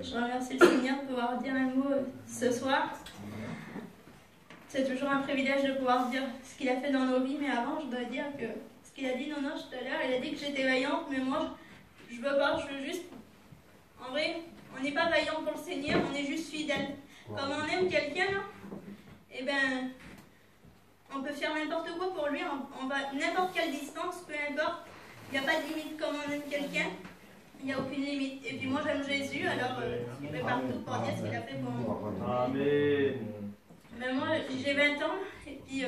Je remercie le Seigneur de pouvoir dire un mot ce soir. C'est toujours un privilège de pouvoir dire ce qu'il a fait dans nos vies, mais avant, je dois dire que ce qu'il a dit tout à l'heure, il a dit que j'étais vaillante, mais moi, je veux pas, je veux juste... En vrai, on n'est pas vaillant pour le Seigneur, on est juste fidèle. Comme on aime quelqu'un, eh ben, on peut faire n'importe quoi pour lui, on va n'importe quelle distance, peu importe, il n'y a pas de limite. Comme on aime quelqu'un, il n'y a aucune limite. Et puis moi j'aime Jésus, alors je vais partout pour dire ce qu'il a fait pour moi. Amen. Ben moi j'ai 20 ans, et puis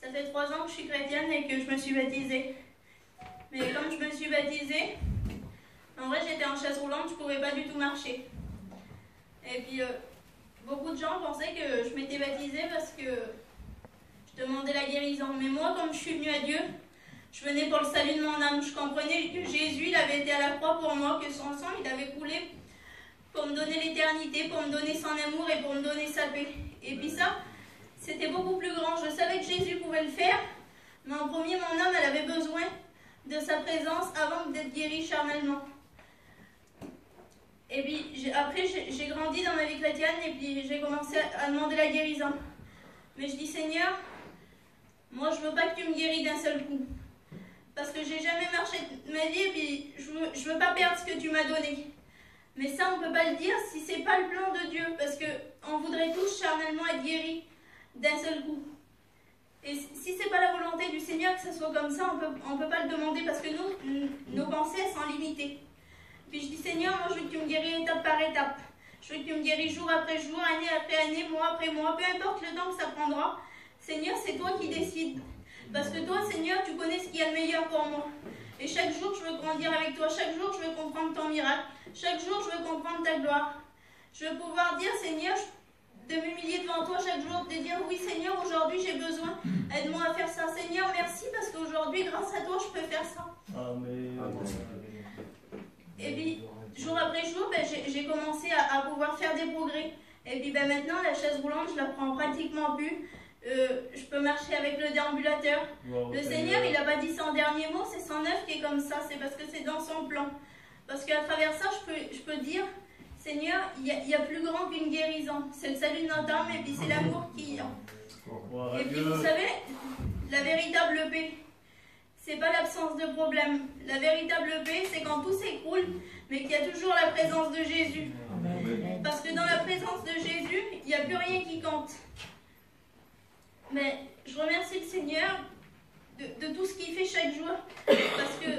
ça fait 3 ans que je suis chrétienne et que je me suis baptisée. Mais comme je me suis baptisée, en vrai j'étais en chaise roulante, je ne pouvais pas du tout marcher. Et puis beaucoup de gens pensaient que je m'étais baptisée parce que je demandais la guérison. Mais moi, comme je suis venue à Dieu, je venais pour le salut de mon âme. Je comprenais que Jésus, il avait été à la croix pour moi, que son sang, il avait coulé pour me donner l'éternité, pour me donner son amour et pour me donner sa paix. Et puis ça, c'était beaucoup plus grand. Je savais que Jésus pouvait le faire, mais en premier, mon âme, elle avait besoin de sa présence avant d'être guérie charnellement. Et puis après, j'ai grandi dans ma vie chrétienne et puis j'ai commencé à demander la guérison. Mais je dis, Seigneur, moi je veux pas que tu me guéris d'un seul coup. Parce que j'ai jamais marché de ma vie et puis je veux pas perdre ce que tu m'as donné. Mais ça, on peut pas le dire si c'est pas le plan de Dieu. Parce qu'on voudrait tous charnellement être guéris d'un seul coup. Et si c'est pas la volonté du Seigneur que ça soit comme ça, on peut pas le demander parce que nos pensées elles sont limitées. Puis je dis, Seigneur, moi je veux que tu me guéris étape par étape. Je veux que tu me guéris jour après jour, année après année, mois après mois, peu importe le temps que ça prendra. Seigneur, c'est toi qui décides. Parce que toi, Seigneur, tu connais ce qui est le meilleur pour moi. Et chaque jour, je veux grandir avec toi. Chaque jour, je veux comprendre ton miracle. Chaque jour, je veux comprendre ta gloire. Je veux pouvoir dire, Seigneur, de m'humilier devant toi chaque jour, de dire, oui, Seigneur, aujourd'hui, j'ai besoin. Aide-moi à faire ça. Seigneur, merci, parce qu'aujourd'hui, grâce à toi, je peux faire ça. Amen. Et puis, jour après jour, ben, j'ai commencé à pouvoir faire des progrès. Et puis ben, maintenant, la chaise roulante, je la prends pratiquement plus. Je peux marcher avec le déambulateur. Wow, le Seigneur, il n'a pas dit son dernier mot, c'est son œuvre qui est comme ça. C'est parce que c'est dans son plan. Parce qu'à travers ça, je peux dire, Seigneur, il y a plus grand qu'une guérison. C'est le salut de notre âme et puis c'est l'amour qui... Wow, et puis vous savez, la véritable paix, c'est pas l'absence de problème. La véritable paix, c'est quand tout s'écroule, mais qu'il y a toujours la présence de Jésus. Parce que dans la présence de Jésus, il n'y a plus rien qui compte. Mais je remercie le Seigneur de tout ce qu'il fait chaque jour, parce que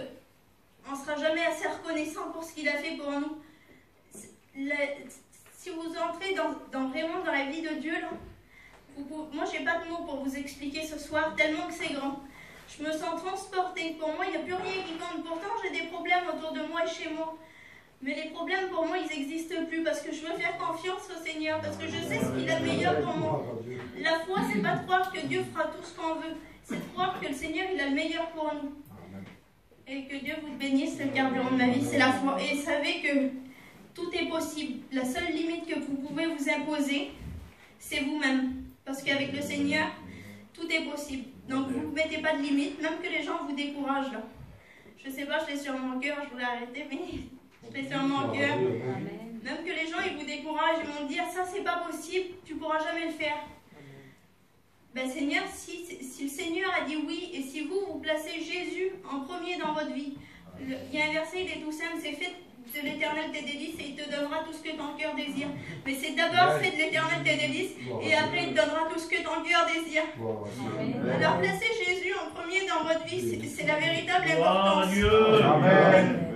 on ne sera jamais assez reconnaissant pour ce qu'il a fait pour nous. Si vous entrez vraiment dans la vie de Dieu, là, moi je n'ai pas de mots pour vous expliquer ce soir, tellement que c'est grand. Je me sens transportée. Pour moi, il n'y a plus rien qui compte. Pourtant, j'ai des problèmes autour de moi et chez moi. Mais les problèmes, pour moi, ils n'existent plus parce que je veux faire confiance au Seigneur, parce que je sais ce qu'il a de meilleur pour moi. La foi, c'est pas de croire que Dieu fera tout ce qu'on veut. C'est de croire que le Seigneur, il a le meilleur pour nous. Et que Dieu vous bénisse, le carburant de ma vie, c'est la foi. Et savez que tout est possible. La seule limite que vous pouvez vous imposer, c'est vous-même. Parce qu'avec le Seigneur, tout est possible. Donc vous ne mettez pas de limite, même que les gens vous découragent là. Je sais pas, je l'ai sur mon cœur, je voulais arrêter, mais je l'ai sur mon cœur. Même que les gens ils vous découragent, ils vont dire ça c'est pas possible, tu pourras jamais le faire. Ben Seigneur, si le Seigneur a dit oui, et si vous placez Jésus en premier dans votre vie, il y a un verset, il est tout simple, c'est fait de l'Éternel tes délices et il te donnera tout ce que ton cœur désire. Mais c'est d'abord fait de l'Éternel tes délices et après il te donnera tout ce que ton cœur désire. Alors placez Jésus en premier dans votre vie, c'est la véritable importance. Amen.